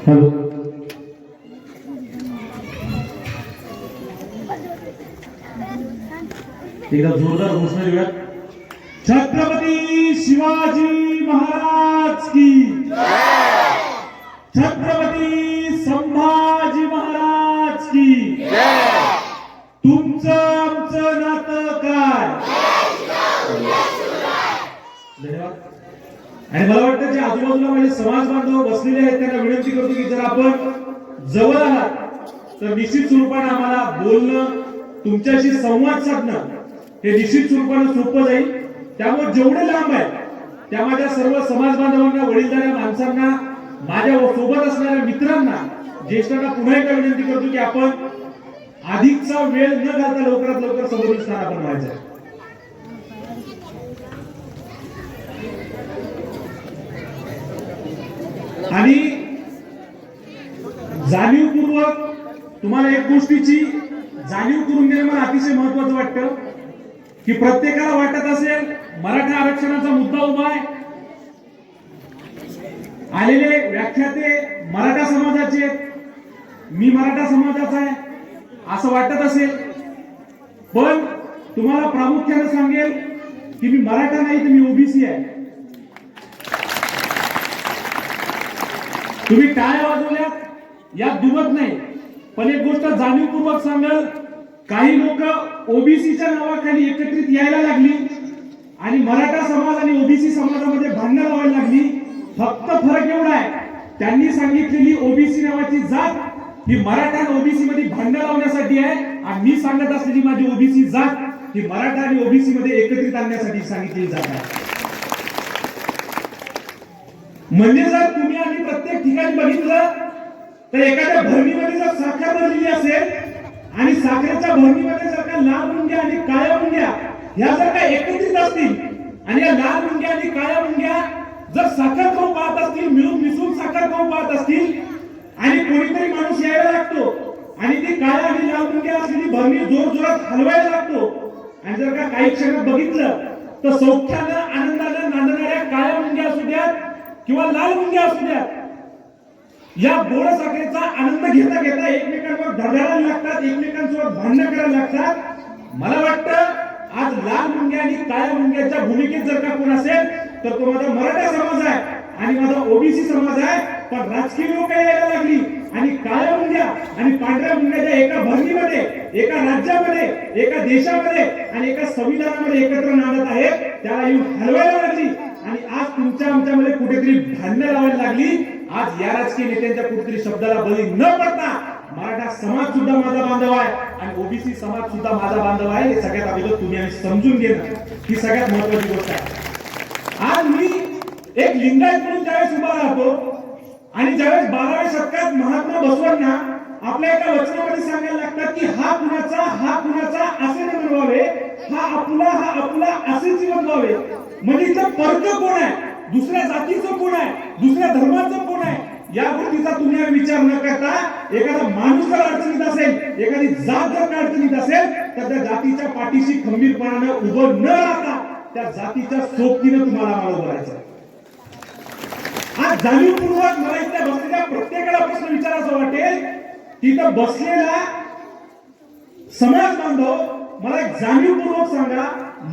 Hello. एकदा जोरदार घोषणा देऊया. छत्रपती शिवाजी महाराज की जय. छत्रपती संभाजी महाराज की जय. तुमचं आमचं नातं काय? धन्यवाद. आणि मला वाटतं जे आजूबाजूला माझे समाज बांधव बसलेले आहेत त्यांना विनंती करतो की जर आपण जवळ आहात तर निश्चित स्वरूपाने आम्हाला बोलणं, तुमच्याशी संवाद साधणं हे निश्चित स्वरूपाने सोपं जाईल. त्यामुळे जेवढे लांब आहेत त्या माझ्या सर्व समाज बांधवांना, वडीलधाऱ्या माणसांना, माझ्या सोबत असणाऱ्या मित्रांना, ज्येष्ठांना पुन्हा एकदा विनंती करतो की आपण अधिकचा वेळ न घालता लवकरात लवकर समोरील स्थान आपण व्हायचं. आणि जाणीवपूर्वक तुम्हाला एक गोष्टीची जाणीव करून देणं मला अतिशय महत्वाचं वाटतं की प्रत्येकाला वाटत असेल मराठा आरक्षणाचा मुद्दा उभा आहे, आलेले व्याख्याते मराठा समाजाचे, मी मराठा समाजाचा आहे असं वाटत असेल, पण तुम्हाला प्रामुख्याने सांगेल की मी मराठा नाही तर मी ओबीसी आहे. तुम्ही टाळ्या वाजवल्यात यात दुमत नाही, पण एक गोष्ट जाणीवपूर्वक सांगाल, काही लोक ओबीसीच्या नावाखाली एकत्रित यायला लागली आणि मराठा समाज आणि ओबीसी समाजामध्ये भांडणं लावायला लागली. फक्त फरक एवढा आहे, त्यांनी सांगितलेली ओबीसी नावाची जात ही मराठा आणि ओबीसी मध्ये भांडणं लावण्यासाठी आहे आणि मी सांगत असलेली माझी ओबीसी जात ही मराठा आणि ओबीसी मध्ये एकत्रित आणण्यासाठी सांगितलेली जात आहे. म्हणजे जर तुम्ही आणि प्रत्येक ठिकाणी बघितलं तर एखाद्या भरणीमध्ये जर साखर भरलेली असेल आणि साखरेच्या भरणीमध्ये जर का लाल मुंग्या आणि काळ्या मुंग्या ह्या जर का एकत्रित असतील आणि या लाल मुंग्या आणि काळ्या मुंग्या जर साखर खाऊ पाहत असतील, मिळून मिसळून साखर खाऊ पाहत असतील आणि कोणीतरी माणूस यायला लागतो आणि ती काळ्या आणि लाल मुंग्या असलेली भरणी जोर जोरात हलवायला लागतो आणि जर का काही क्षणात बघितलं तर सौख्यानं आनंदानं नांदणाऱ्या काळ्या मुंग्या असू द्यात किंवा लाल मुंग्या असू द्यात, या गोड साखरेचा आनंद घेता घेता एकमेकांवर धडायला लागतात, एकमेकांसोबत भांडण करायला लागतात. मला वाटतं आज लाल मुंग्या आणि काळ्या मुंग्याच्या भूमिकेत जर का कोण असेल तर तो माझा मराठा समाज आहे आणि माझा ओबीसी समाज आहे. पण राजकीय लोक यायला लागली आणि काळ्या मुंग्या आणि पांढऱ्या मुंग्याच्या एका भरणीमध्ये, एका राज्यामध्ये, एका देशामध्ये आणि एका संविधानामध्ये एकत्र नांदत आहेत, त्याला येऊन हलवायला लागली आणि आज तुमच्या आमच्यामध्ये कुठेतरी भांडणं लावायला लागली. आज या राजकीय नेत्यांच्या कुठेतरी शब्दाला बळी न पडता मराठा समाज सुद्धा माझा बांधव आहे आणि ओबीसी समाज सुद्धा माझा बांधव आहे. हे सगळ्यात अगोदर तुम्ही आणि समजून घेणं ही सगळ्यात महत्वाची गोष्ट आहे. आज मी एक लिंगायत म्हणून ज्यावेळेस उभा राहतो आणि ज्यावेळेस 12व्या शतकात महात्मा बसवांना आपल्या एका वचनामध्ये सांगायला लागतात की हा कुणाचा असे न बनवावे, हा आपला असे जीवन व्हावे. म्हणजे इथं परक कोण आहे, दुसऱ्या जातीचं कोण आहे, दुसऱ्या धर्माचं कोण आहे, या गोष्टीचा तुम्ही विचार न करता एखादा माणूस जर अडचणीत असेल, एखादी जात जर अडचणीत असेल तर त्या जातीच्या पाठीशी खंबीरपणाने उभं न राहता त्या जातीच्या सोबतीनं तुम्हाला आम्हाला उभं राहायचं. आज जाणीवपूर्वक मला इथल्या बसलेल्या प्रत्येकाला प्रश्न विचारायचा वाटेल, तिथं बसलेला समाज बांधव मला एक जाणीवपूर्वक सांगा,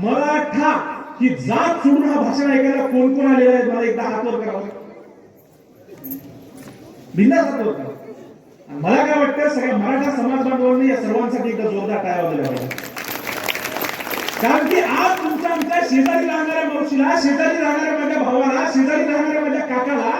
मराठा ही जात सोडून हा भाषण ऐकायला कोण कोण आलेला आहे? मला एकदा हात वर करावं, बिंदास हात वर करा. मला काय वाटतं, सगळ्या मराठा समाज बांधवांनी या सर्वांसाठी एकदा जोरदार टाळ्या वाजवल्या पाहिजे. कारण की आज तुमच्या आमच्या शेजारी राहणाऱ्या मावशीला, शेजारी राहणाऱ्या माझ्या भावाला, शेजारी राहणाऱ्या माझ्या काकाला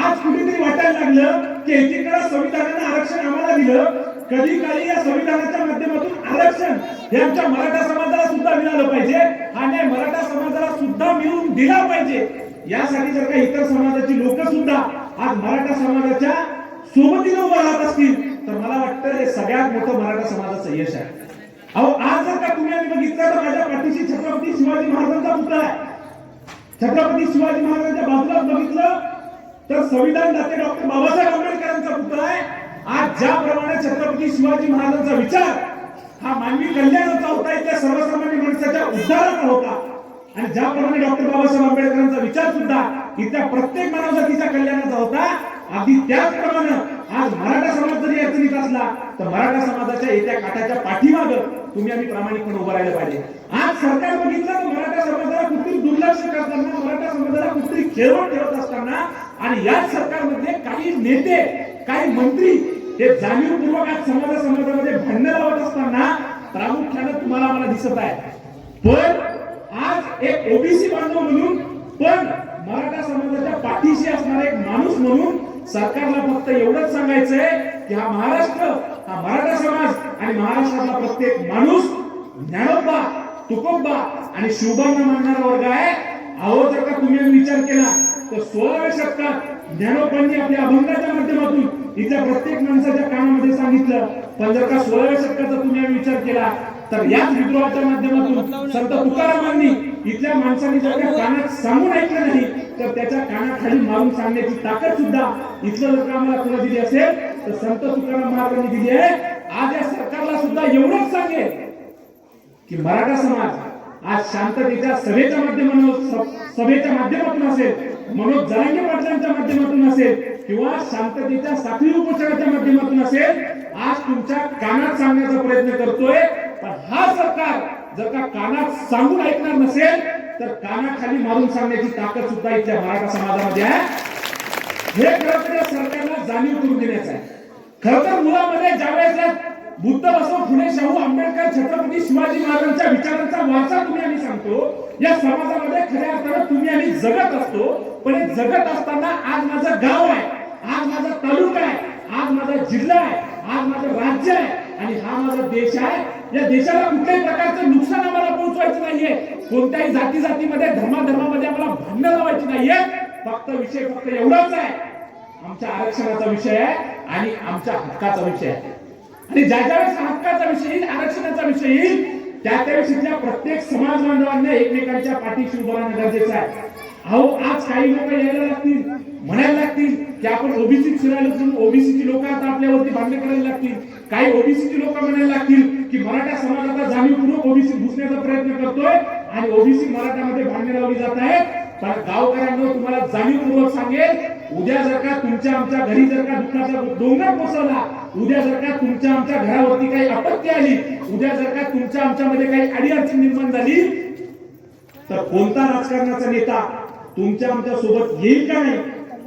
आज कुठेतरी वाटायला लागलं की एकीकडे संविधानानं आरक्षण आम्हाला दिलं, कधी काळी या संविधानाच्या माध्यमातून आरक्षण हे आमच्या मराठा समाजाला सुद्धा मिळालं पाहिजे, हा न्याय मराठा समाजाला सुद्धा मिळून दिला पाहिजे. यासाठी जर का इतर समाजाची लोक सुद्धा आज मराठा समाजाच्या सोबतीने उभं राहत असतील तर मला वाटतं हे सगळ्यात मोठं मराठा समाजाचं यश आहे. अहो, आज जर का तुम्ही बघितलं तर माझ्या पाठीशी छत्रपती शिवाजी महाराजांचा पुतळा आहे. छत्रपती शिवाजी महाराजांच्या बाजूला बघितलं तर संविधान दाते डॉक्टर बाबासाहेब आंबेडकरांचा पुतळा आहे. आज ज्याप्रमाणे छत्रपती शिवाजी महाराजांचा विचार हा मानवी कल्याणाचा होता, इथल्या सर्वसामान्य माणसाच्या उद्धाराचा होता आणि ज्याप्रमाणे डॉक्टर बाबासाहेब आंबेडकरांचा विचार सुद्धा इथल्या प्रत्येक मानवजातीच्या कल्याणाचा होता, अगदी त्याचप्रमाणे आज मराठा समाज जरी अडचणीत असला तर मराठा समाजाच्या एका काठाच्या पाठीमागे तुम्ही आम्ही प्रामाणिकपणे उभं राहायला पाहिजे. आज सरकार बघितलं तर मराठा समाजाला कुठेतरी दुर्लक्ष करताना, मराठा समाजाला कुठेतरी खेळवत ठेवत असताना आणि याच सरकारमध्ये काही नेते, काही मंत्री हे जाणीवपूर्वक आज समाजामध्ये भांडण लावत असताना प्रामुख्याने तुम्हाला मला दिसत आहे. पण आज एक ओबीसी बांधव म्हणून, पण मराठा समाजाच्या पाठीशी असणारा एक माणूस म्हणून सरकारला फक्त एवढंच सांगायचंय की हा महाराष्ट्र, हा मराठा समाज आणि महाराष्ट्रातला प्रत्येक माणूस ज्ञानोबा, तुकोबा आणि शिवबांना मानणारा वर्ग आहे. अहो जर का तुम्ही विचार केला तर 16व्या शतकात ज्ञानोबांनी आपल्या अभंगाच्या माध्यमातून इथल्या प्रत्येक माणसाच्या कानामध्ये सांगितलं. पण जर का 16व्या शतकाचा तुम्ही विचार केला तर याच विद्रोहाच्या माध्यमातून संत तुकारामांनी इथल्या माणसांनी जर का कानात सांगून ऐकलं नाही तर त्याच्या कानाखाली मारून सांगण्याची ताकद सुद्धा इथलं जर का आम्हाला कोणा दिली असेल तर संत तुकाराम महाराजांनी दिली आहे. आज या सरकारला सुद्धा एवढंच सांगेल की मराठा समाज आज शांततेच्या सभेच्या माध्यमातून असेल, मनोज जरांगे पाटलांच्या माध्यमातून असेल किंवा शांततेच्या साखळी उपोषणाच्या माध्यमातून असेल, आज तुमच्या कानात सांगण्याचा प्रयत्न करतोय. पण हा सरकार जर का कानात सांगून ऐकणार नसेल तर कानाखाली मारून सांगण्याची ताकद सुद्धा इथल्या मराठा समाजामध्ये आहे. हे खरं तर या सरकारला जाणीव करून देण्याचं आहे. खरं तर मुलामध्ये ज्यावेळेस बुद्ध, बसव, फुले, शाहू, आंबेडकर, छत्रपती शिवाजी महाराजांच्या विचारांचा वारसा तुम्ही आम्ही सांगतो, या समाजामध्ये खऱ्या अर्थानं तुम्ही आम्ही जगत असतो. पण हे जगत असताना आज माझं गाव आहे, आज माझा तालुका आहे, आज माझा जिल्हा आहे, आज माझं राज्य आहे आणि हा माझा देश आहे. या देशाला कुठल्याही प्रकारचं नुकसान आम्हाला पोहोचवायचं नाहीये. कोणत्याही जातीमध्ये, धर्मामध्ये आम्हाला भांडणं लावायची नाहीये. विषय फक्त एवढाच आहे, आमच्या आरक्षणाचा विषय आहे आणि आमच्या हक्काचा विषय आहे. आणि ज्या वेळेस हक्काचा विषय येईल, आरक्षणाचा विषय येईल, त्यावेळेस इथल्या प्रत्येक समाज बांधवांना एकमेकांच्या पाठीशी उभं राहणं गरजेचं आहे. अहो आज काही लोक यायला लागतील, म्हणायला लागतील की आपण ओबीसी फिरायला, ओबीसीची लोक आता आपल्यावरती भांडण करायला लागतील. काही ओबीसीची लोक म्हणायला लागतील की मराठा समाज आता जाणीवपूर्वक ओबीसी घुसण्याचा प्रयत्न करतोय आणि ओबीसी मराठामध्ये भांडण लावली जात आहेत. पण गावकऱ्यांना तुम्हाला जाणीवपूर्वक सांगेल, उद्या जर का तुमच्या आमच्या घरी जर का दुःखाचा डोंगर कोसळला, उद्या जर का तुमच्या आमच्या घरावरती काही आपत्ती आली, उद्या जर का तुमच्या आमच्यामध्ये काही अडीअडचण निर्माण झाली तर कोणता राजकारणाचा नेता तुमच्या आमच्या सोबत येईल का नाही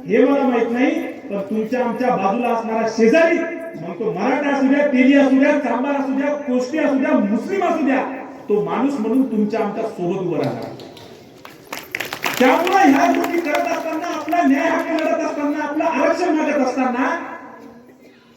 हे मला माहित नाही. पण तुमच्या आमच्या बाजूला असणारा शेजारी, मग तो मराठा असू द्या, तेली असू द्या, चांभार असू द्या, कोष्टी असू द्या, मुस्लिम असू द्या, तो माणूस म्हणून तुमच्या आमच्या सोबत उभा राहणार. त्यामुळे ह्या गोष्टी करत असताना, आपला न्याय हक्क लढत असताना, आपलं आरक्षण मागत असताना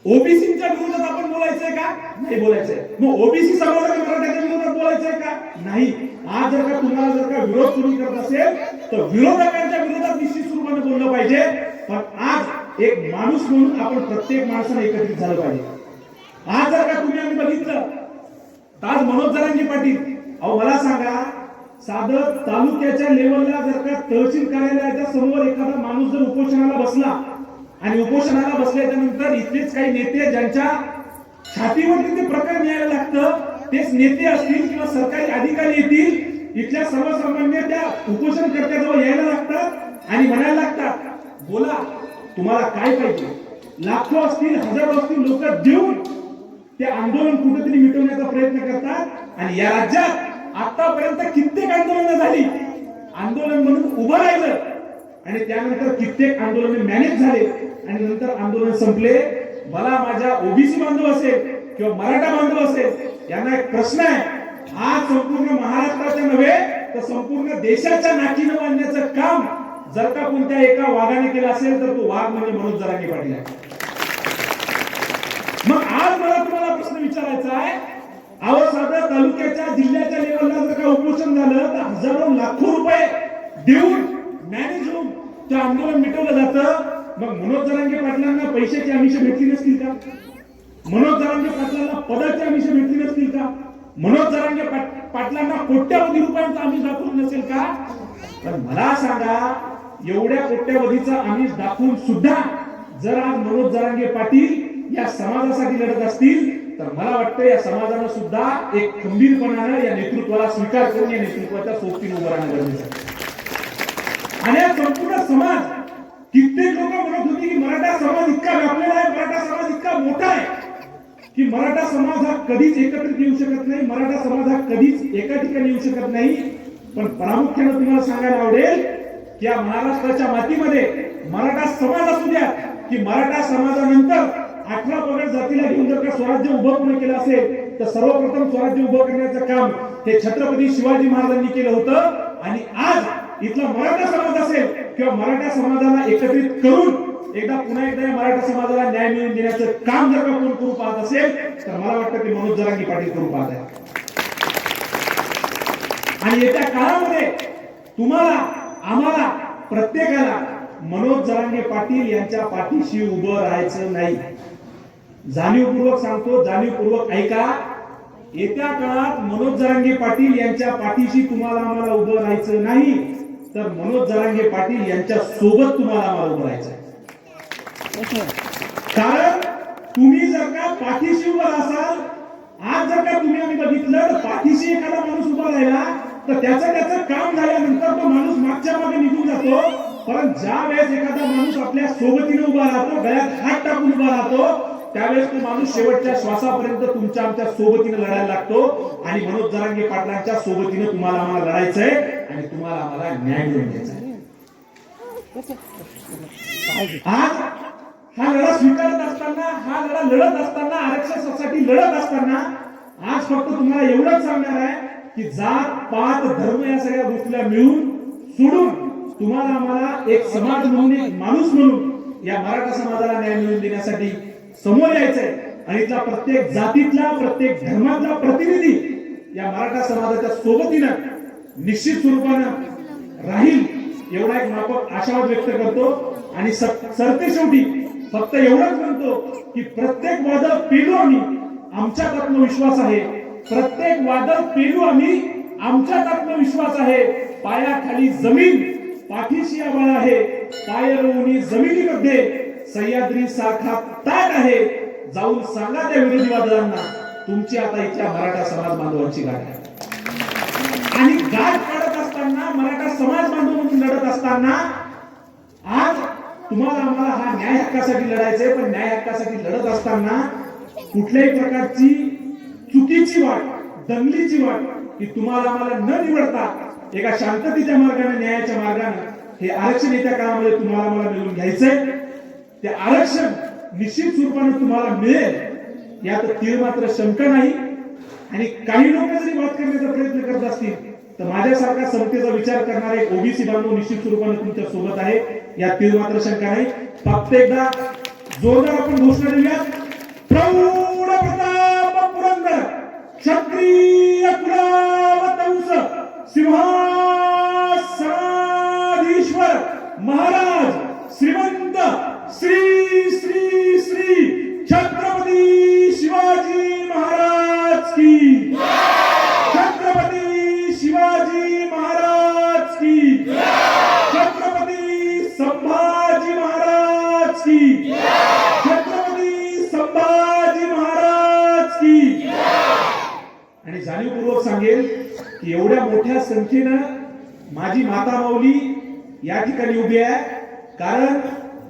ओबीसीच्या विरोधात आपण बोलायचंय का? नाही बोलायचंय. मग ओबीसी समाजाच्या मराठ्याच्या विरोधात बोलायचंय का? नाही. आज जर का तुम्हाला जर का विरोध सुरू करत असेल तर विरोधकांच्या विरोधात निश्चित स्वरूपाने बोललं पाहिजे. पण आज एक माणूस म्हणून आपण प्रत्येक माणसाने एकत्रित झालं पाहिजे. आज जर का तुम्ही आम्ही बघितलं तर आज मनोज जरांगे पाटील, अहो मला सांगा, साधं तालुक्याच्या लेवलला जर का तहसील कार्यालयाच्या समोर एखादा माणूस जर उपोषणाला बसला आणि उपोषणाला बसल्याच्या नंतर इथलेच काही नेते ज्यांच्या छातीवरती ते प्रकरण न्यायला लागतं, तेच नेते असतील किंवा सरकारी अधिकारी येतील, इथल्या सर्वसामान्य त्या उपोषणकर्त्याजवळ यायला लागतात आणि म्हणायला लागतात, बोला तुम्हाला काय पाहिजे. लाखो असतील, हजारो असतील लोक देऊन ते आंदोलन कुठेतरी मिटवण्याचा प्रयत्न करतात. आणि या राज्यात आतापर्यंत कित्येक आंदोलनं झाली, आंदोलन म्हणून उभं राहिलं आणि त्यानंतर कित्येक आंदोलन मॅनेज झाले आणि नंतर आंदोलन संपले. मला माझ्या ओबीसी बांधव असेल किंवा मराठा बांधव असेल, यांना एक प्रश्न आहे. आज संपूर्ण महाराष्ट्राच्या नव्हे तर संपूर्ण देशाच्या नाकीनं बांधण्याचं काम जर का कोणत्या एका वाघाने केलं असेल तर तो वाघ म्हणजे मनोज जरांगे पाटील आहे. मग आज मला तुम्हाला प्रश्न विचारायचा आहे, अहो साधा तालुक्याच्या, जिल्ह्याच्या लेवलला जर का उपोषण झालं तर हजारो लाखो रुपये देऊन मॅनेज होऊन ते आंदोलन मिटवलं जातं. मग मनोज जरांगे पाटलांना पैशाची आमिष भेटली नसतील का? मनोज जरांगे पाटलांना पदाची आमिष भेटली नसतील का? मनोज जरांगे पाटलांना कोट्यावधी रुपयांचा आमिष दाखवून नसेल का? पण मला सांगा, एवढ्या कोट्यावधीचा आमिष दाखवून सुद्धा जर आज मनोज जरांगे पाटील या समाजासाठी लढत असतील तर मला वाटतं या समाजानं सुद्धा एक खंबीरपणानं या नेतृत्वाला स्वीकार करून या नेतृत्वाच्या सोबतीने उभं राहणं गरजेचं आहे. आणि संपूर्ण समाज, कित्येक लोक म्हणत होते की मराठा समाज की मराठा समाज हा कधीच एकत्रित येऊ शकत नाही, मराठा समाज हा कधीच एका ठिकाणी येऊ शकत नाही. पण प्रामुख्याने तुम्हाला सांगायला आवडेल की या महाराष्ट्राच्या मातीमध्ये मराठा समाज असू द्या की मराठा समाजानंतर 18 पगड जातीला घेऊन जर का स्वराज्य उभं पूर्ण केलं असेल तर सर्वप्रथम स्वराज्य उभं करण्याचं काम हे छत्रपती शिवाजी महाराजांनी केलं होतं. आणि आज इथला मराठा समाज असेल किंवा मराठा समाजाला एकत्रित करून पुन्हा एकदा या मराठा समाजाला न्याय मिळवून देण्याचं काम जर का कोण करू पाहत असेल तर मला वाटतं की मनोज जरांगे पाटील करू पाहत आहे. आणि येत्या काळामध्ये तुम्हाला आम्हाला प्रत्येकाला मनोज जरांगे पाटील यांच्या पाठीशी उभं राहायचं नाही. जाणीवपूर्वक सांगतो, जाणीवपूर्वक ऐका. येत्या काळात मनोज जरांगे पाटील यांच्या पाठीशी तुम्हाला आम्हाला उभं राहायचं नाही तर मनोज जरांगे पाटील यांच्या सोबत तुम्हाला आम्हाला उभं राहायचं. कारण तुम्ही जर का पाठीशी उभं असाल, आज जर का तुम्ही आम्ही बघितलं तर पाठीशी एखादा माणूस उभा राहिला तर त्याचं काम झाल्यानंतर तो माणूस मागच्या मागे निघून जातो. परंतु ज्या वेळेस एखादा माणूस आपल्या सोबतीने उभा राहतो, गळ्यात हात टाकून उभा राहतो, त्यावेळेस तो माणूस शेवटच्या श्वासापर्यंत तुमच्या आमच्या सोबतीने लढायला लागतो. आणि मनोज जरांगे पाटलांच्या सोबतीने तुम्हाला आम्हाला लढायचंय आणि तुम्हाला आम्हाला न्याय मिळवून द्यायचा आहे. आज हा लढा स्वीकारत असताना, हा लढा लढत असताना, आरक्षणासाठी लढत असताना आज फक्त तुम्हाला एवढंच सांगणार आहे की जात पात धर्म या सगळ्या गोष्टीला मिळून सोडून तुम्हाला आम्हाला एक समाज म्हणून, एक माणूस म्हणून या मराठा समाजाला न्याय मिळवून देण्यासाठी समोर यायचंय. आणि इथला प्रत्येक जातीतला, प्रत्येक धर्मातला प्रतिनिधी या मराठा समाजाच्या सोबतीनं निश्चित स्वरूपानं राहील एवढा एक माफक आशावाद व्यक्त करतो. आणि सरते शेवटी फक्त एवढंच म्हणतो की प्रत्येक वादळ पेलू आम्ही, आमच्यात आत्मविश्वास आहे. प्रत्येक वादळ पेलू आम्ही, आमच्यात आत्मविश्वास आहे. पायाखाली जमीन, पाठीशी आभाळ आहे. पाय रोवणी जमिनीमध्ये सह्याद्री सारखा ताट आहे. जाऊन सांगा त्या विरोधी वादळांना तुमची आता इथल्या मराठा समाज बांधवांची गाठ आहे. आणि गाठ काढत असताना, मराठा समाज बांधव म्हणून लढत असताना आज तुम्हाला आम्हाला हा न्याय हक्कासाठी लढायचंय. पण न्याय हक्कासाठी लढत असताना कुठल्याही प्रकारची चुकीची वाट, दंगलीची वाट की तुम्हाला आम्हाला न निवडता एका शांततेच्या मार्गाने, न्यायाच्या मार्गाने हे आरक्षण येत्या काळामध्ये तुम्हाला आम्हाला मिळवून घ्यायचंय. ते आरक्षण निश्चित स्वरूपाने तुम्हाला मिळेल यात तीळ मात्र शंका नाही. आणि काही लोक जरी वाद करण्याचा प्रयत्न करत असतील तर माझ्यासारखा समतेचा विचार करणारे ओबीसी बांधव निश्चित स्वरूपाने तुमच्या सोबत आहे, यात तीळ मात्र शंका नाही. फक्त एकदा जोरदार आपण घोषणा देऊया. प्रौढ प्रताप पुरंदर क्षत्रिय कुलावतंस सिंहासनाधीश्वर महाराज श्रीमंत श्री श्री श्री छत्रपती शिवाजी महाराज की, छत्रपती शिवाजी महाराज की, छत्रपती संभाजी महाराज की, छत्रपती संभाजी महाराज की. आणि जाणीवपूर्वक सांगेल की एवढ्या मोठ्या संख्येनं माझी माता माऊली या ठिकाणी उभी आहे. कारण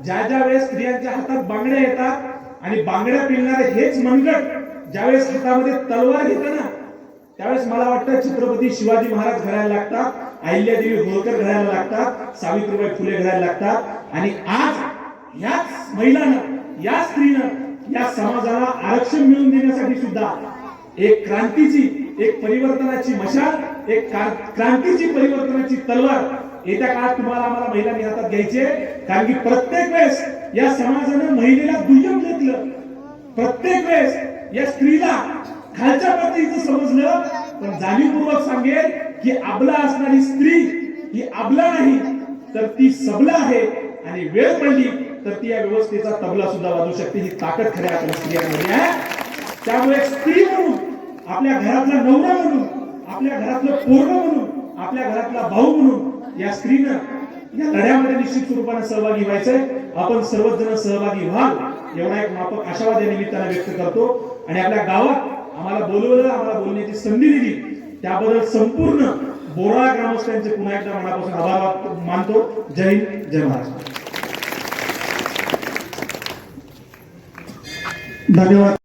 ज्या वेळेस स्त्रियांच्या हातात बांगड्या येतात आणि बांगड्या पिळणारे हेच मनगट ज्यावेळेस हातामध्ये तलवार घेतात ना, त्यावेळेस मला वाटतं छत्रपती शिवाजी महाराज घडायला लागतात, अहिल्यादेवी होळकर घडायला लागतात, सावित्रीबाई फुले घडायला लागतात. आणि आज याच महिलानं, या स्त्रीनं या समाजाला आरक्षण मिळवून देण्यासाठी सुद्धा एक क्रांतीची, एक परिवर्तनाची मशाल, एक क्रांतीची परिवर्तनाची तलवार येत्या काळात तुम्हाला आम्हाला महिलांनी हातात घ्यायचे. कारण की प्रत्येक वेळेस या समाजानं महिलेला दुय्यम घेतलं, प्रत्येक वेळेस या स्त्रीला खालच्या पातळीचं समजलं. पण जाणीवपूर्वक सांगेल की अबला असणारी स्त्री ही अबला नाही तर ती सबला आहे. आणि वेळ पडली तर ती या व्यवस्थेचा तबला सुद्धा वाजवू शकते. ही ताकद खऱ्या आपल्या स्त्रियांमध्ये आहे. त्यामुळे स्त्री म्हणून, आपल्या घरातला नवरा म्हणून, आपल्या घरातलं पोरग म्हणून, आपल्या घरातला भाऊ म्हणून या स्त्रीनं या लढ्यामध्ये निश्चित स्वरूपाने सहभागी व्हायचंय. आपण सर्वच जण सहभागी व्हाल एवढा एक माफक आशावाद या निमित्ताने व्यक्त करतो. आणि आपल्या गावात आम्हाला बोलवलं, आम्हाला बोलण्याची संधी दिली त्याबद्दल संपूर्ण बोराळा ग्रामस्थांचे पुन्हा एकदा मनापासून आभार मानतो. जय हिंद, जय महाराष्ट्र. धन्यवाद.